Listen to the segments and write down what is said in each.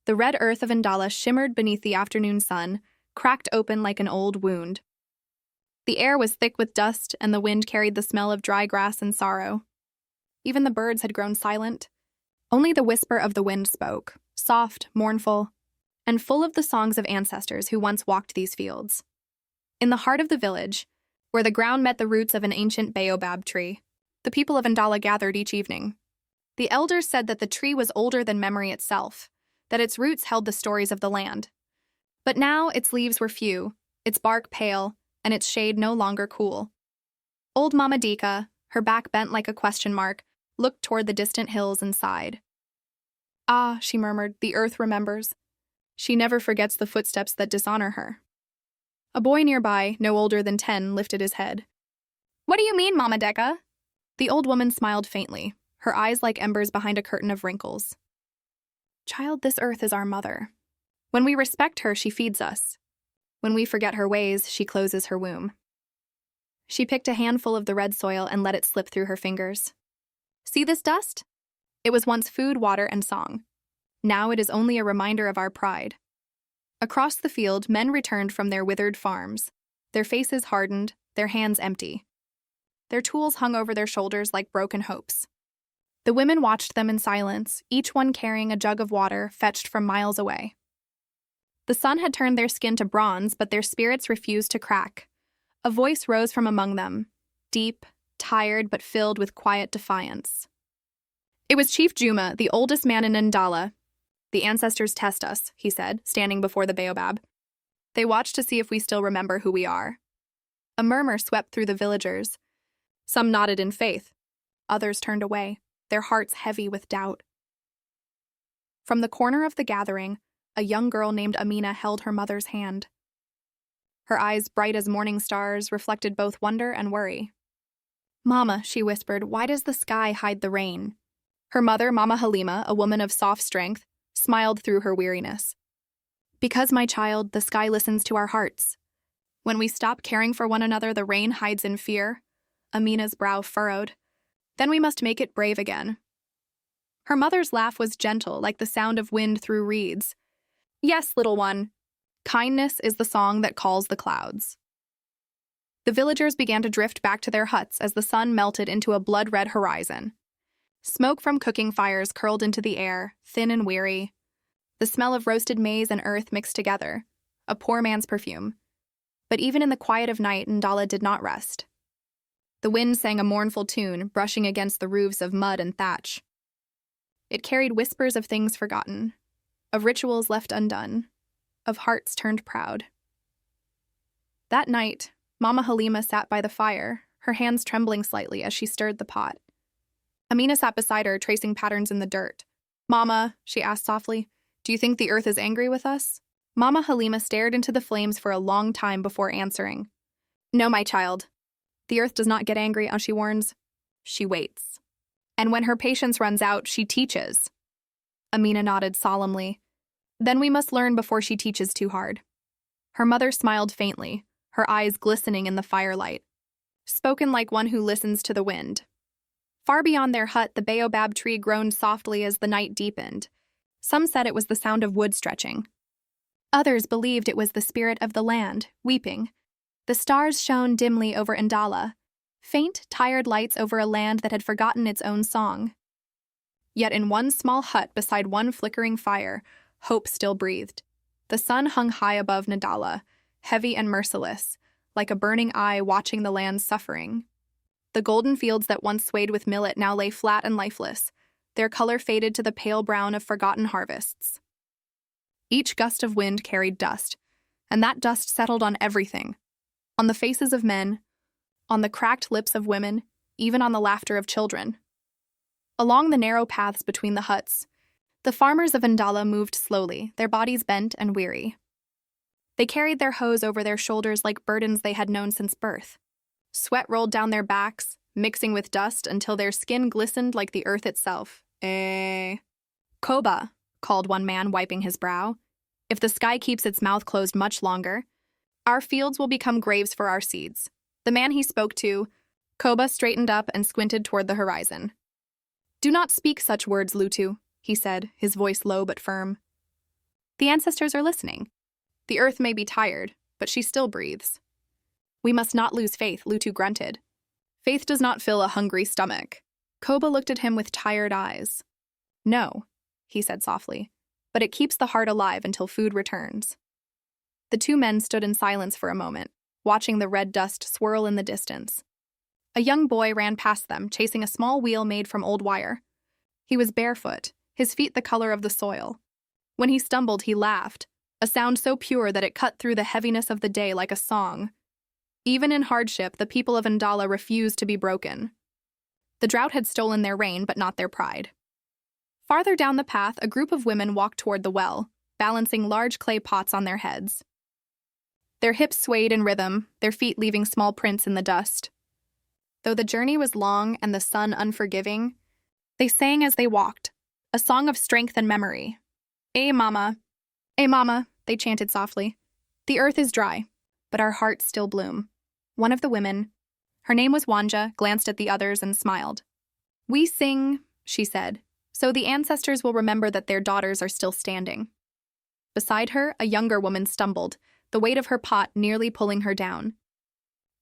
The red earth of Indala shimmered beneath the afternoon sun, cracked open like an old wound. The air was thick with dust, and the wind carried the smell of dry grass and sorrow. Even the birds had grown silent. Only the whisper of the wind spoke, soft, mournful, and full of the songs of ancestors who once walked these fields. In the heart of the village, where the ground met the roots of an ancient baobab tree, the people of Indala gathered each evening. The elders said that the tree was older than memory itself, that its roots held the stories of the land. But now its leaves were few, its bark pale, and its shade no longer cool. Old Mama Dika, her back bent like a question mark, looked toward the distant hills and sighed. "Ah," she murmured, "the earth remembers. She never forgets the footsteps that dishonor her." A boy nearby, no older than 10, lifted his head. "What do you mean, Mama Deka?" The old woman smiled faintly, her eyes like embers behind a curtain of wrinkles. "Child, this earth is our mother. When we respect her, she feeds us. When we forget her ways, she closes her womb." She picked a handful of the red soil and let it slip through her fingers. "See this dust? It was once food, water, and song. Now it is only a reminder of our pride." Across the field, men returned from their withered farms, their faces hardened, their hands empty. Their tools hung over their shoulders like broken hopes. The women watched them in silence, each one carrying a jug of water fetched from miles away. The sun had turned their skin to bronze, but their spirits refused to crack. A voice rose from among them, deep, tired, but filled with quiet defiance. It was Chief Juma, the oldest man in Indala. "The ancestors test us," he said, standing before the baobab. "They watch to see if we still remember who we are." A murmur swept through the villagers. Some nodded in faith. Others turned away, their hearts heavy with doubt. From the corner of the gathering, a young girl named Amina held her mother's hand. Her eyes, bright as morning stars, reflected both wonder and worry. "Mama," she whispered, "why does the sky hide the rain?" Her mother, Mama Halima, a woman of soft strength, smiled through her weariness. "Because, my child, the sky listens to our hearts. When we stop caring for one another, the rain hides in fear." Amina's brow furrowed. "Then we must make it brave again." Her mother's laugh was gentle, like the sound of wind through reeds. "Yes, little one. Kindness is the song that calls the clouds." The villagers began to drift back to their huts as the sun melted into a blood-red horizon. Smoke from cooking fires curled into the air, thin and weary. The smell of roasted maize and earth mixed together, a poor man's perfume. But even in the quiet of night, Indala did not rest. The wind sang a mournful tune, brushing against the roofs of mud and thatch. It carried whispers of things forgotten, of rituals left undone, of hearts turned proud. That night, Mama Halima sat by the fire, her hands trembling slightly as she stirred the pot. Amina sat beside her, tracing patterns in the dirt. "Mama," she asked softly, "do you think the earth is angry with us?" Mama Halima stared into the flames for a long time before answering. "No, my child. The earth does not get angry," she warns. "She waits. And when her patience runs out, she teaches." Amina nodded solemnly. "Then we must learn before she teaches too hard." Her mother smiled faintly, her eyes glistening in the firelight, spoken like one who listens to the wind. Far beyond their hut, the baobab tree groaned softly as the night deepened. Some said it was the sound of wood stretching. Others believed it was the spirit of the land, weeping. The stars shone dimly over Indala, faint, tired lights over a land that had forgotten its own song. Yet in one small hut beside one flickering fire, hope still breathed. The sun hung high above Indala, heavy and merciless, like a burning eye watching the land's suffering. The golden fields that once swayed with millet now lay flat and lifeless, their color faded to the pale brown of forgotten harvests. Each gust of wind carried dust, and that dust settled on everything. On the faces of men, on the cracked lips of women, even on the laughter of children. Along the narrow paths between the huts, the farmers of Indala moved slowly, their bodies bent and weary. They carried their hoes over their shoulders like burdens they had known since birth. Sweat rolled down their backs, mixing with dust until their skin glistened like the earth itself. "Koba," called one man, wiping his brow. "If the sky keeps its mouth closed much longer, our fields will become graves for our seeds." The man he spoke to, Koba, straightened up and squinted toward the horizon. "Do not speak such words, Lutu," he said, his voice low but firm. The ancestors are listening. The earth may be tired, but she still breathes. We must not lose faith, Lutu grunted. Faith does not fill a hungry stomach. Koba looked at him with tired eyes. No, he said softly, but it keeps the heart alive until food returns. The two men stood in silence for a moment, watching the red dust swirl in the distance. A young boy ran past them, chasing a small wheel made from old wire. He was barefoot, his feet the color of the soil. When he stumbled, he laughed, a sound so pure that it cut through the heaviness of the day like a song. Even in hardship, the people of Ndala refused to be broken. The drought had stolen their rain, but not their pride. Farther down the path, a group of women walked toward the well, balancing large clay pots on their heads. Their hips swayed in rhythm, their feet leaving small prints in the dust. Though the journey was long and the sun unforgiving, they sang as they walked, a song of strength and memory. Eh, mama, they chanted softly. The earth is dry, but our hearts still bloom. One of the women, her name was Wanja, glanced at the others and smiled. We sing, she said, so the ancestors will remember that their daughters are still standing. Beside her, a younger woman stumbled, the weight of her pot nearly pulling her down.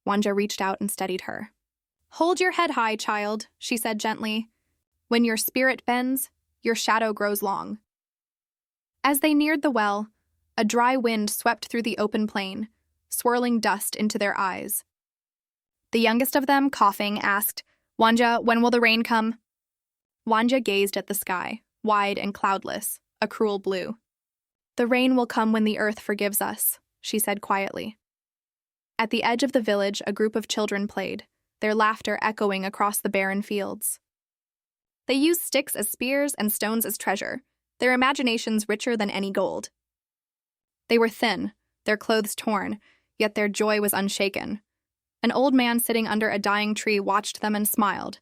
Wanja reached out and steadied her. Hold your head high, child, she said gently. When your spirit bends, your shadow grows long. As they neared the well, a dry wind swept through the open plain, swirling dust into their eyes. The youngest of them, coughing, asked, Wanja, when will the rain come? Wanja gazed at the sky, wide and cloudless, a cruel blue. The rain will come when the earth forgives us, she said quietly. At the edge of the village, a group of children played, their laughter echoing across the barren fields. They used sticks as spears and stones as treasure, their imaginations richer than any gold. They were thin, their clothes torn, yet their joy was unshaken. An old man sitting under a dying tree watched them and smiled.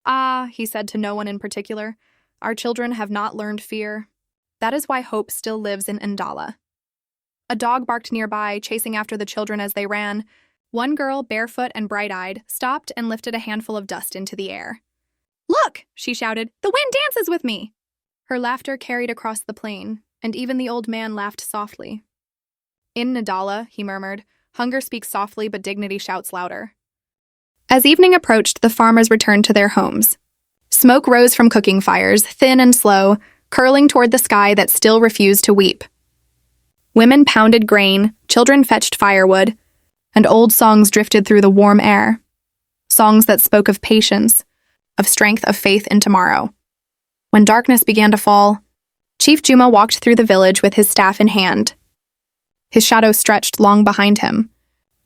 Ah, he said to no one in particular, our children have not learned fear. That is why hope still lives in Ndala. A dog barked nearby, chasing after the children as they ran. One girl, barefoot and bright-eyed, stopped and lifted a handful of dust into the air. Look, she shouted, the wind dances with me! Her laughter carried across the plain, and even the old man laughed softly. In Ndala, he murmured, hunger speaks softly, but dignity shouts louder. As evening approached, the farmers returned to their homes. Smoke rose from cooking fires, thin and slow, curling toward the sky that still refused to weep. Women pounded grain, children fetched firewood, and old songs drifted through the warm air. Songs that spoke of patience, of strength, of faith in tomorrow. When darkness began to fall, Chief Juma walked through the village with his staff in hand. His shadow stretched long behind him.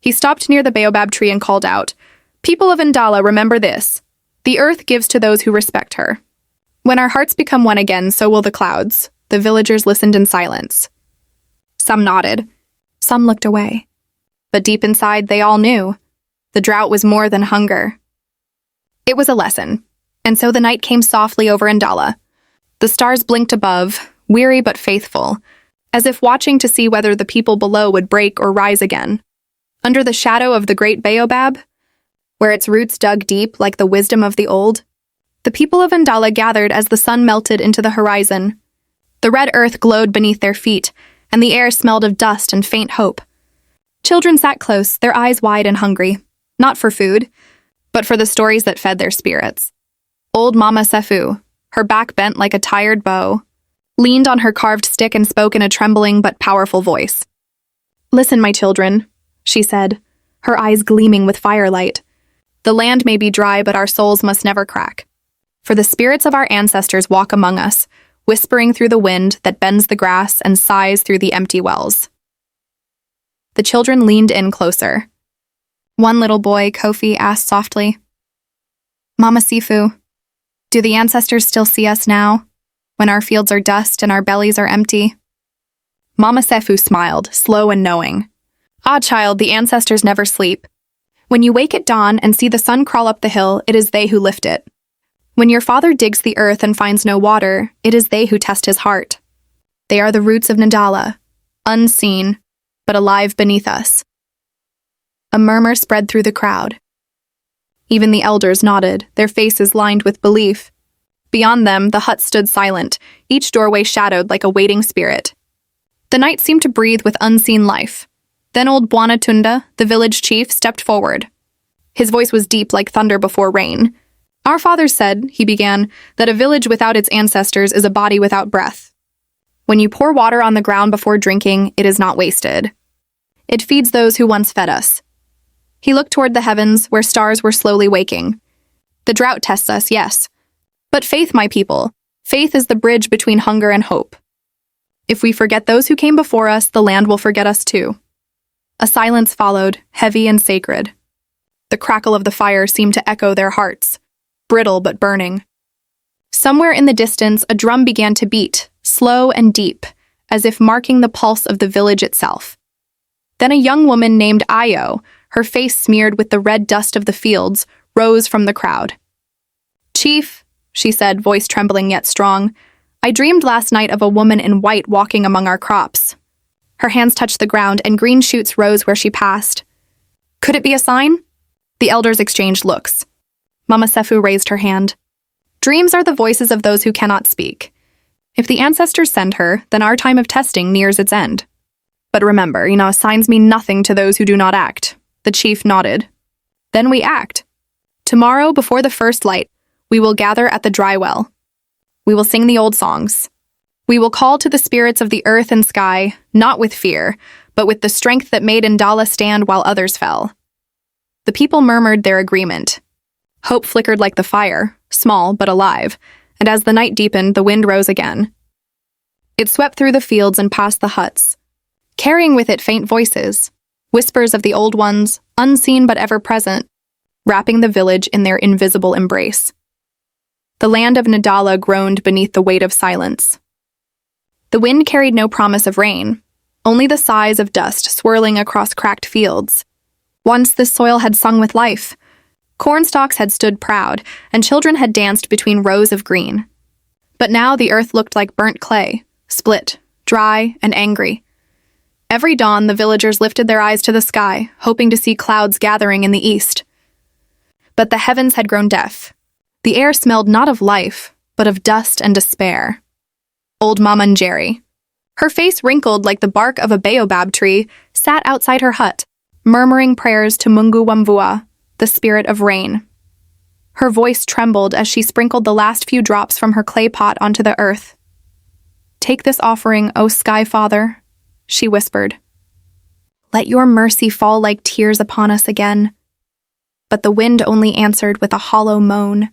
He stopped near the baobab tree and called out, People of Ndala, remember this. The earth gives to those who respect her. When our hearts become one again, so will the clouds. The villagers listened in silence. Some nodded. Some looked away. But deep inside, they all knew. The drought was more than hunger. It was a lesson. And so the night came softly over Ndala. The stars blinked above, weary but faithful, as if watching to see whether the people below would break or rise again. Under the shadow of the great baobab, where its roots dug deep like the wisdom of the old, the people of Ndala gathered as the sun melted into the horizon. The red earth glowed beneath their feet, and the air smelled of dust and faint hope. Children sat close, their eyes wide and hungry, not for food, but for the stories that fed their spirits. Old Mama Sefu, her back bent like a tired bow, leaned on her carved stick and spoke in a trembling but powerful voice. Listen, my children, she said, her eyes gleaming with firelight. The land may be dry, but our souls must never crack. For the spirits of our ancestors walk among us, whispering through the wind that bends the grass and sighs through the empty wells. The children leaned in closer. One little boy, Kofi, asked softly, Mama Sifu, do the ancestors still see us now, when our fields are dust and our bellies are empty? Mama Sefu smiled, slow and knowing. Ah, child, the ancestors never sleep. When you wake at dawn and see the sun crawl up the hill, it is they who lift it. When your father digs the earth and finds no water, it is they who test his heart. They are the roots of Ndala, unseen, but alive beneath us. A murmur spread through the crowd. Even the elders nodded, their faces lined with belief. Beyond them, the hut stood silent, each doorway shadowed like a waiting spirit. The night seemed to breathe with unseen life. Then old Buanatunda, the village chief, stepped forward. His voice was deep like thunder before rain. "Our fathers said," he began, "that a village without its ancestors is a body without breath. When you pour water on the ground before drinking, it is not wasted. It feeds those who once fed us." He looked toward the heavens, where stars were slowly waking. "The drought tests us, yes. But faith, my people, faith is the bridge between hunger and hope. If we forget those who came before us, the land will forget us too." A silence followed, heavy and sacred. The crackle of the fire seemed to echo their hearts, brittle but burning. Somewhere in the distance, a drum began to beat, slow and deep, as if marking the pulse of the village itself. Then a young woman named Io, her face smeared with the red dust of the fields, rose from the crowd. "Chief," she said, voice trembling yet strong, "I dreamed last night of a woman in white walking among our crops." Her hands touched the ground, and green shoots rose where she passed. "Could it be a sign?" The elders exchanged looks. Mama Sefu raised her hand. "Dreams are the voices of those who cannot speak. If the ancestors send her, then our time of testing nears its end. But remember, signs mean nothing to those who do not act." The chief nodded. "Then we act. Tomorrow, before the first light, we will gather at the dry well. We will sing the old songs. We will call to the spirits of the earth and sky, not with fear, but with the strength that made Ndala stand while others fell." The people murmured their agreement. Hope flickered like the fire, small but alive, and as the night deepened, the wind rose again. It swept through the fields and past the huts, carrying with it faint voices, whispers of the old ones, unseen but ever present, wrapping the village in their invisible embrace. The land of Ndala groaned beneath the weight of silence. The wind carried no promise of rain, only the sighs of dust swirling across cracked fields. Once this soil had sung with life. Cornstalks had stood proud, and children had danced between rows of green. But now the earth looked like burnt clay, split, dry, and angry. Every dawn, the villagers lifted their eyes to the sky, hoping to see clouds gathering in the east. But the heavens had grown deaf. The air smelled not of life, but of dust and despair. Old Mama Njeri, her face wrinkled like the bark of a baobab tree, sat outside her hut, murmuring prayers to Mungu Wamvua, the spirit of rain. Her voice trembled as she sprinkled the last few drops from her clay pot onto the earth. "Take this offering, O Sky Father," she whispered. "Let your mercy fall like tears upon us again." But the wind only answered with a hollow moan.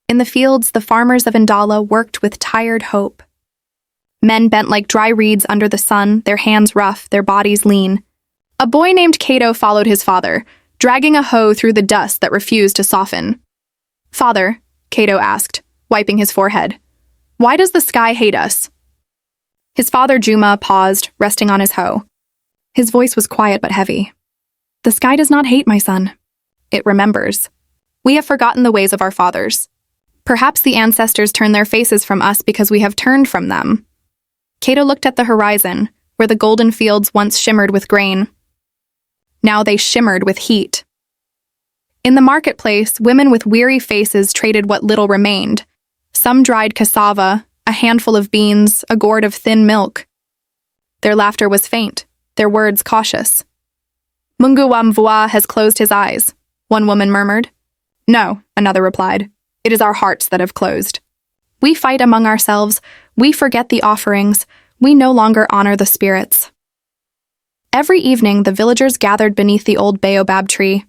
In the fields, the farmers of Ndala worked with tired hope. Men bent like dry reeds under the sun, their hands rough, their bodies lean. A boy named Cato followed his father, dragging a hoe through the dust that refused to soften. "Father," Cato asked, wiping his forehead, "why does the sky hate us?" His father Juma paused, resting on his hoe. His voice was quiet but heavy. "The sky does not hate, my son. It remembers. We have forgotten the ways of our fathers. Perhaps the ancestors turn their faces from us because we have turned from them." Cato looked at the horizon, where the golden fields once shimmered with grain. Now they shimmered with heat. In the marketplace, women with weary faces traded what little remained. Some dried cassava, a handful of beans, a gourd of thin milk. Their laughter was faint, their words cautious. "Mungu Wamvua has closed his eyes," one woman murmured. "No," another replied. "It is our hearts that have closed. We fight among ourselves, we forget the offerings, we no longer honor the spirits." Every evening, the villagers gathered beneath the old baobab tree.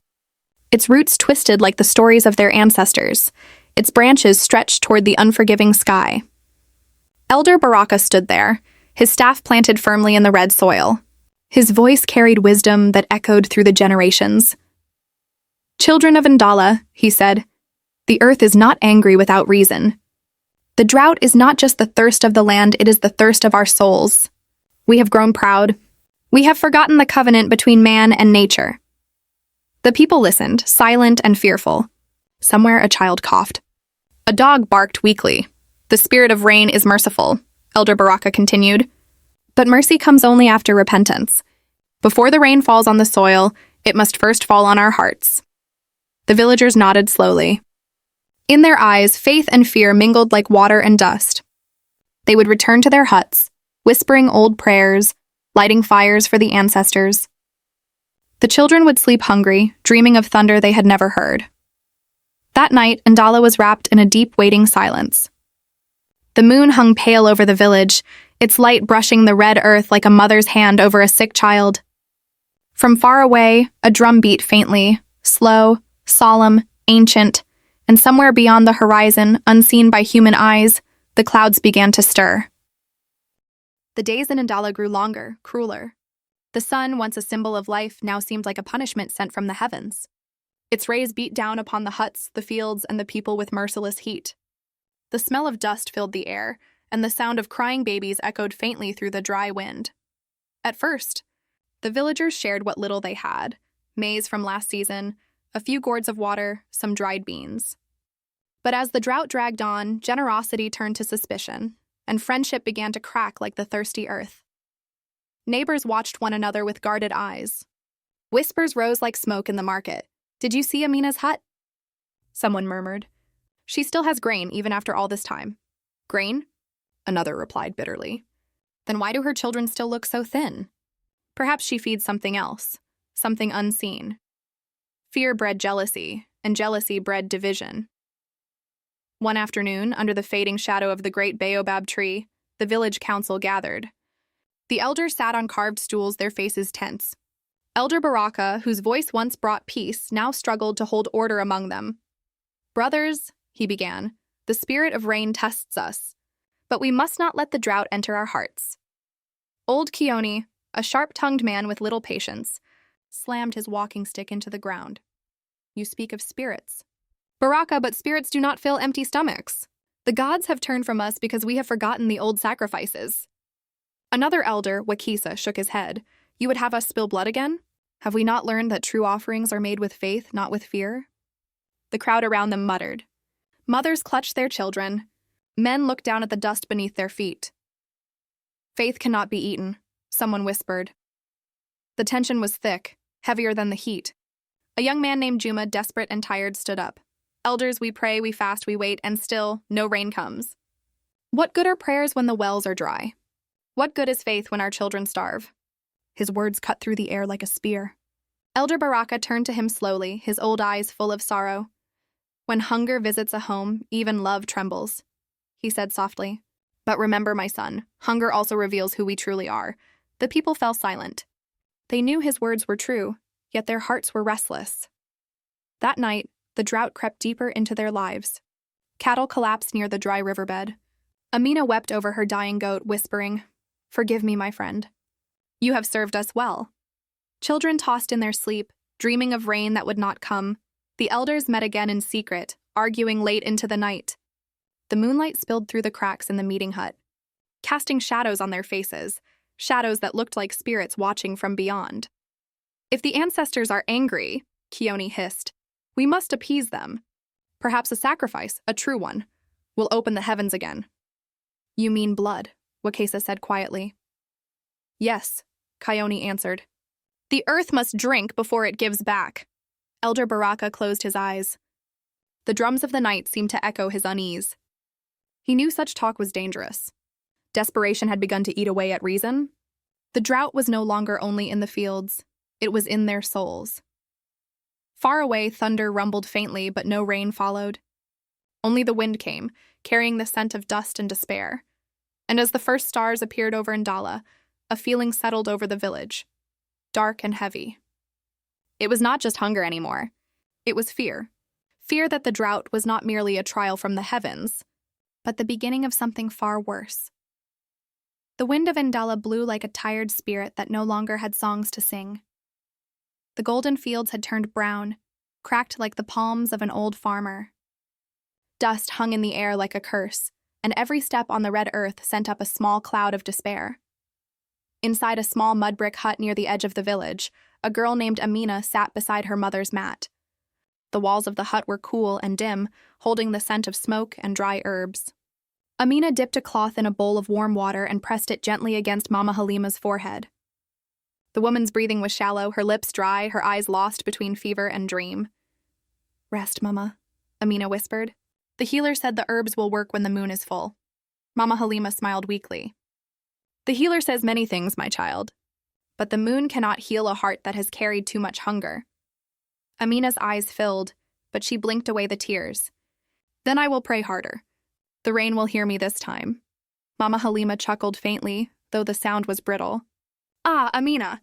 Its roots twisted like the stories of their ancestors. Its branches stretched toward the unforgiving sky. Elder Baraka stood there, his staff planted firmly in the red soil. His voice carried wisdom that echoed through the generations. "Children of Ndala," he said, "the earth is not angry without reason. The drought is not just the thirst of the land, it is the thirst of our souls. We have grown proud. We have forgotten the covenant between man and nature." The people listened, silent and fearful. Somewhere a child coughed. A dog barked weakly. "The spirit of rain is merciful," Elder Baraka continued. "But mercy comes only after repentance. Before the rain falls on the soil, it must first fall on our hearts." The villagers nodded slowly. In their eyes, faith and fear mingled like water and dust. They would return to their huts, whispering old prayers, lighting fires for the ancestors. The children would sleep hungry, dreaming of thunder they had never heard. That night, Ndala was wrapped in a deep, waiting silence. The moon hung pale over the village, its light brushing the red earth like a mother's hand over a sick child. From far away, a drum beat faintly, slow, solemn, ancient, and somewhere beyond the horizon, unseen by human eyes, the clouds began to stir. The days in Ndala grew longer, crueler. The sun, once a symbol of life, now seemed like a punishment sent from the heavens. Its rays beat down upon the huts, the fields, and the people with merciless heat. The smell of dust filled the air, and the sound of crying babies echoed faintly through the dry wind. At first, the villagers shared what little they had: maize from last season, a few gourds of water, some dried beans. But as the drought dragged on, generosity turned to suspicion, and friendship began to crack like the thirsty earth. Neighbors watched one another with guarded eyes. Whispers rose like smoke in the market. "Did you see Amina's hut?" Someone murmured. "She still has grain even after all this time." "Grain?" Another replied bitterly. "Then why do her children still look so thin?" "Perhaps she feeds something else, something unseen." Fear bred jealousy, and jealousy bred division. One afternoon, under the fading shadow of the great baobab tree, the village council gathered. The elders sat on carved stools, their faces tense. Elder Baraka, whose voice once brought peace, now struggled to hold order among them. "Brothers," he began, "the spirit of rain tests us, but we must not let the drought enter our hearts." Old Keone, a sharp-tongued man with little patience, slammed his walking stick into the ground. "You speak of spirits." "Baraka, but spirits do not fill empty stomachs. The gods have turned from us because we have forgotten the old sacrifices." Another elder, Wakisa, shook his head. "You would have us spill blood again? Have we not learned that true offerings are made with faith, not with fear?" The crowd around them muttered. Mothers clutched their children. Men looked down at the dust beneath their feet. "Faith cannot be eaten," someone whispered. The tension was thick, heavier than the heat. A young man named Juma, desperate and tired, stood up. "Elders, we pray, we fast, we wait, and still, no rain comes. What good are prayers when the wells are dry? What good is faith when our children starve?" His words cut through the air like a spear. Elder Baraka turned to him slowly, his old eyes full of sorrow. "When hunger visits a home, even love trembles," he said softly. "But remember, my son, hunger also reveals who we truly are." The people fell silent. They knew his words were true, yet their hearts were restless. That night, the drought crept deeper into their lives. Cattle collapsed near the dry riverbed. Amina wept over her dying goat, whispering, "Forgive me, my friend. You have served us well." Children tossed in their sleep, dreaming of rain that would not come. The elders met again in secret, arguing late into the night. The moonlight spilled through the cracks in the meeting hut, casting shadows on their faces, shadows that looked like spirits watching from beyond. "If the ancestors are angry," Keone hissed, "we must appease them. Perhaps a sacrifice, a true one, will open the heavens again." "You mean blood," Wakesa said quietly. "Yes," Keone answered. "The earth must drink before it gives back." Elder Baraka closed his eyes. The drums of the night seemed to echo his unease. He knew such talk was dangerous. Desperation had begun to eat away at reason. The drought was no longer only in the fields, it was in their souls. Far away, thunder rumbled faintly, but no rain followed. Only the wind came, carrying the scent of dust and despair. And as the first stars appeared over Ndala, a feeling settled over the village, dark and heavy. It was not just hunger anymore. It was fear. Fear that the drought was not merely a trial from the heavens, but the beginning of something far worse. The wind of Ndala blew like a tired spirit that no longer had songs to sing. The golden fields had turned brown, cracked like the palms of an old farmer. Dust hung in the air like a curse, and every step on the red earth sent up a small cloud of despair. Inside a small mud brick hut near the edge of the village, a girl named Amina sat beside her mother's mat. The walls of the hut were cool and dim, holding the scent of smoke and dry herbs. Amina dipped a cloth in a bowl of warm water and pressed it gently against Mama Halima's forehead. The woman's breathing was shallow, her lips dry, her eyes lost between fever and dream. "Rest, Mama," Amina whispered. "The healer said the herbs will work when the moon is full." Mama Halima smiled weakly. The healer says many things, my child, but the moon cannot heal a heart that has carried too much hunger. Amina's eyes filled, but she blinked away the tears. Then I will pray harder. The rain will hear me this time. Mama Halima chuckled faintly, though the sound was brittle. Ah, Amina,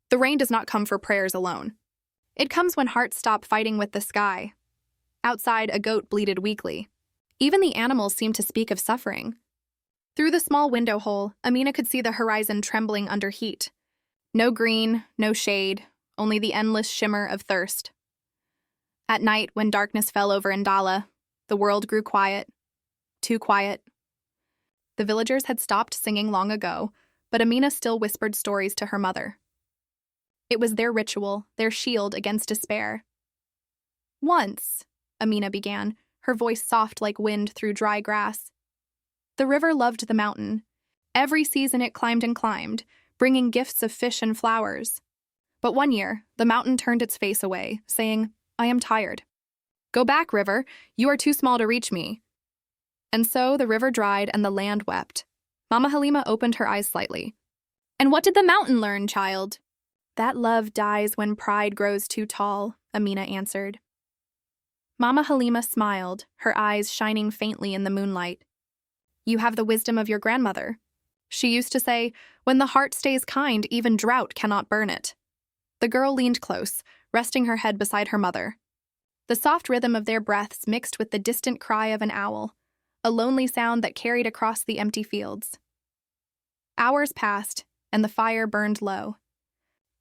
the rain does not come for prayers alone. It comes when hearts stop fighting with the sky. Outside, a goat bleated weakly. Even the animals seemed to speak of suffering. Through the small window hole, Amina could see the horizon trembling under heat. No green, no shade, only the endless shimmer of thirst. At night, when darkness fell over Ndala, the world grew quiet. Too quiet. The villagers had stopped singing long ago, but Amina still whispered stories to her mother. It was their ritual, their shield against despair. Once, Amina began, her voice soft like wind through dry grass. The river loved the mountain. Every season it climbed and climbed, bringing gifts of fish and flowers. But one year, the mountain turned its face away, saying, I am tired. Go back, river, you are too small to reach me. And so the river dried and the land wept. Mama Halima opened her eyes slightly. And what did the mountain learn, child? That love dies when pride grows too tall, Amina answered. Mama Halima smiled, her eyes shining faintly in the moonlight. You have the wisdom of your grandmother. She used to say, when the heart stays kind, even drought cannot burn it. The girl leaned close, resting her head beside her mother. The soft rhythm of their breaths mixed with the distant cry of an owl, a lonely sound that carried across the empty fields. Hours passed, and the fire burned low.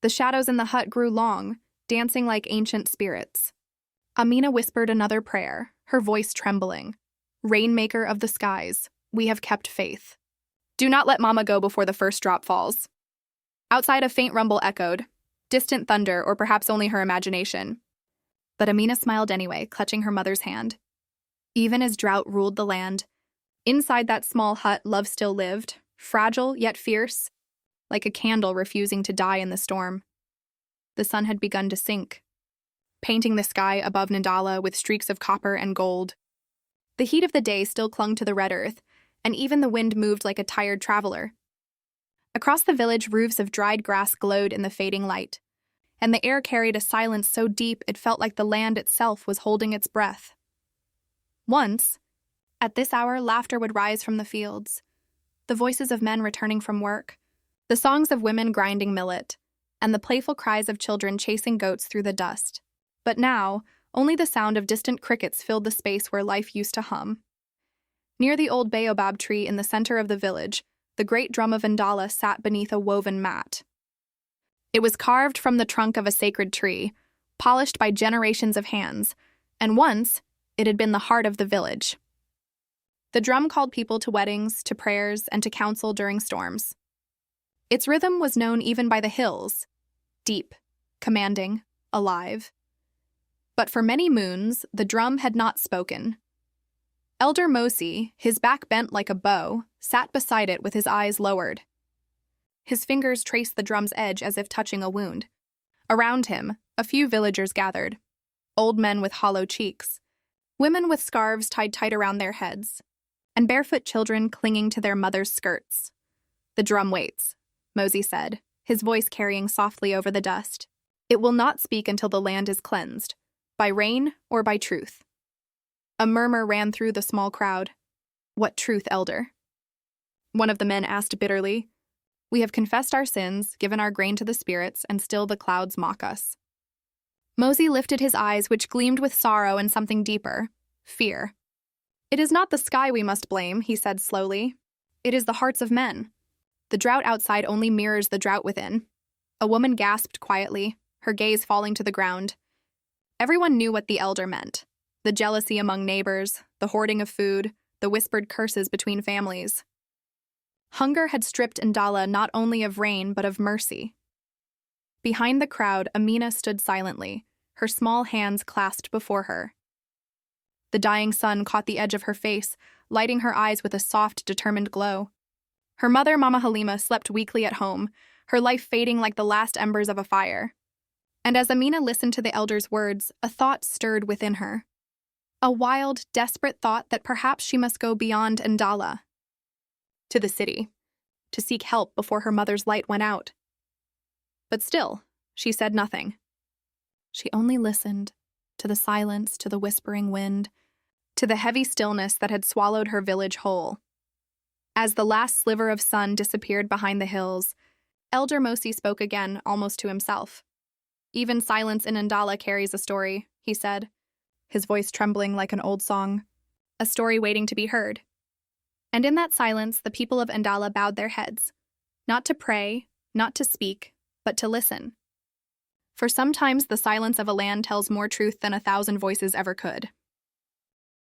The shadows in the hut grew long, dancing like ancient spirits. Amina whispered another prayer, her voice trembling. Rainmaker of the skies, we have kept faith. Do not let Mama go before the first drop falls. Outside, a faint rumble echoed, distant thunder or perhaps only her imagination. But Amina smiled anyway, clutching her mother's hand. Even as drought ruled the land, inside that small hut love still lived, fragile yet fierce, like a candle refusing to die in the storm. The sun had begun to sink, painting the sky above Ndala with streaks of copper and gold. The heat of the day still clung to the red earth, and even the wind moved like a tired traveler. Across the village, roofs of dried grass glowed in the fading light, and the air carried a silence so deep it felt like the land itself was holding its breath. Once, at this hour, laughter would rise from the fields, the voices of men returning from work, the songs of women grinding millet, and the playful cries of children chasing goats through the dust. But now, only the sound of distant crickets filled the space where life used to hum. Near the old baobab tree in the center of the village, the great drum of Ndala sat beneath a woven mat. It was carved from the trunk of a sacred tree, polished by generations of hands, and once, it had been the heart of the village. The drum called people to weddings, to prayers, and to council during storms. Its rhythm was known even by the hills, deep, commanding, alive. But for many moons, the drum had not spoken. Elder Mosi, his back bent like a bow, sat beside it with his eyes lowered. His fingers traced the drum's edge as if touching a wound. Around him, a few villagers gathered, old men with hollow cheeks, women with scarves tied tight around their heads, and barefoot children clinging to their mothers' skirts. The drum waits, Mosi said, his voice carrying softly over the dust. It will not speak until the land is cleansed, by rain or by truth. A murmur ran through the small crowd. What truth, elder? One of the men asked bitterly. We have confessed our sins, given our grain to the spirits, and still the clouds mock us. Mosi lifted his eyes, which gleamed with sorrow and something deeper, fear. It is not the sky we must blame, he said slowly. It is the hearts of men. The drought outside only mirrors the drought within. A woman gasped quietly, her gaze falling to the ground. Everyone knew what the elder meant. The jealousy among neighbors, the hoarding of food, the whispered curses between families. Hunger had stripped Ndala not only of rain but of mercy. Behind the crowd, Amina stood silently, her small hands clasped before her. The dying sun caught the edge of her face, lighting her eyes with a soft, determined glow. Her mother, Mama Halima, slept weakly at home, her life fading like the last embers of a fire. And as Amina listened to the elder's words, a thought stirred within her. A wild, desperate thought that perhaps she must go beyond Ndala. To the city. to seek help before her mother's light went out. But still, she said nothing. She only listened to the silence, to the whispering wind, to the heavy stillness that had swallowed her village whole. As the last sliver of sun disappeared behind the hills, Elder Mosi spoke again, almost to himself. "Even silence in Ndala carries a story," he said, his voice trembling like an old song. "A story waiting to be heard." And in that silence, the people of Ndala bowed their heads, not to pray, not to speak, but to listen. For sometimes the silence of a land tells more truth than 1,000 voices ever could.